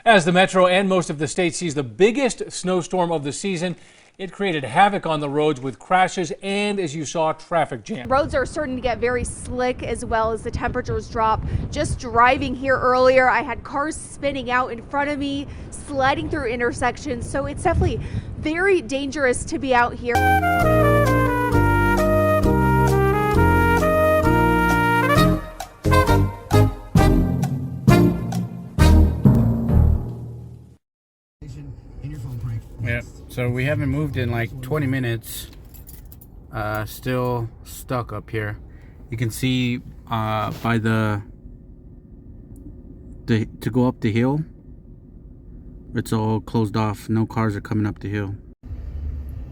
As the metro and most of the state sees the biggest snowstorm of the season, it created havoc on the roads with crashes and, as you saw, traffic jams. Roads are starting to get very slick as well as the temperatures drop. Just driving here earlier, I had cars spinning out in front of me, sliding through intersections. So it's definitely very dangerous to be out here. Yeah, so we haven't moved in like 20 minutes. Still stuck up here. You can see by the to go up the hill, it's all closed off. No cars are coming up the hill.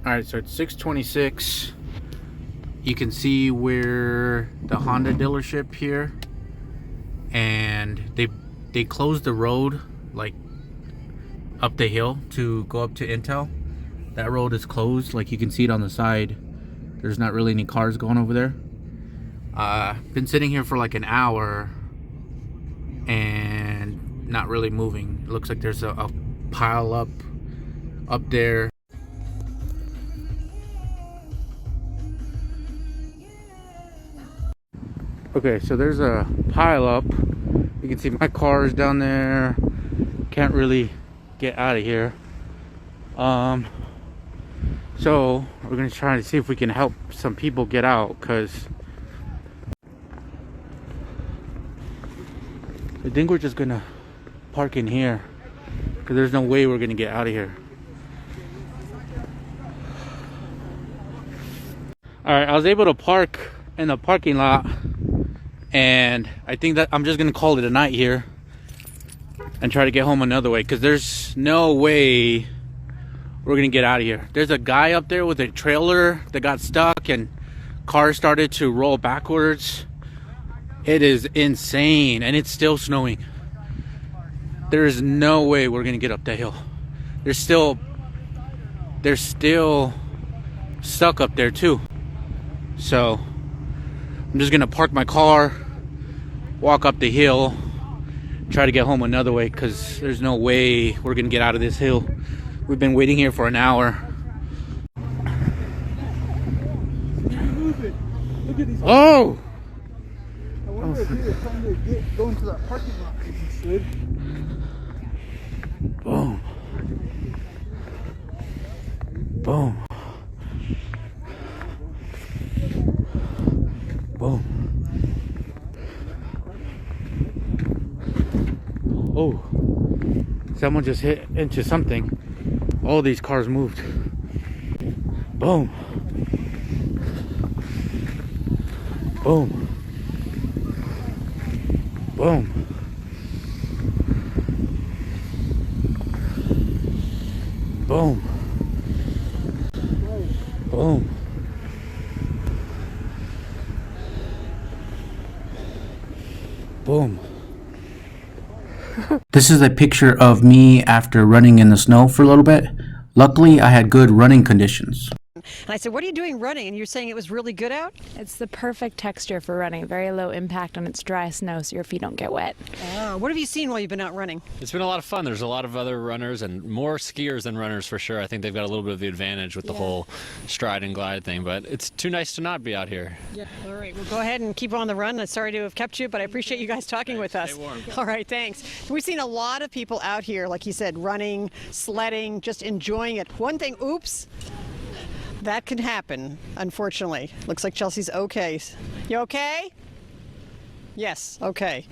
Alright, so it's 6:26. You can see where the Honda dealership here, and they closed the road like up the hill to go up to Intel. That road is closed, like you can see it on the side. There's not really any cars going over there. Been sitting here for like an hour and not really moving. It looks like there's a pile up there. Okay, so there's a pile up. You can see my car's down there. Can't really get out of here. So we're gonna try to see if we can help some people get out, because I think we're just gonna park in here, because there's no way we're gonna get out of here. Alright, I was able to park in the parking lot, and I think that I'm just gonna call it a night here and try to get home another way, because there's no way we're gonna get out of here. There's a guy up there with a trailer that got stuck and cars started to roll backwards. It is insane, and it's still snowing. There is no way we're gonna get up that hill. They're still stuck up there too. So I'm just gonna park my car, walk up the hill, try to get home another way, because there's no way we're gonna get out of this hill. We've been waiting here for an hour. Look at these. Oh! I wonder if he was trying to go into that parking lot because he slid. Boom. Boom. Boom. Oh. Someone just hit into something. All these cars moved. Boom. Boom. Boom. Boom. Boom. Boom. This is a picture of me after running in the snow for a little bit. Luckily, I had good running conditions. And I said, what are you doing running? And you're saying it was really good out? It's the perfect texture for running. Very low impact on its dry snow, so your feet don't get wet. What have you seen while you've been out running? It's been a lot of fun. There's a lot of other runners and more skiers than runners for sure. I think they've got a little bit of the advantage with the whole stride and glide thing, but it's too nice to not be out here. Yeah. All right. Well, go ahead and keep on the run. I'm sorry to have kept you, but I appreciate you guys talking with us. Stay warm. All right. Thanks. We've seen a lot of people out here, like you said, running, sledding, just enjoying it. One thing, oops. That can happen, unfortunately. Looks like Chelsea's okay. You okay? Yes, okay.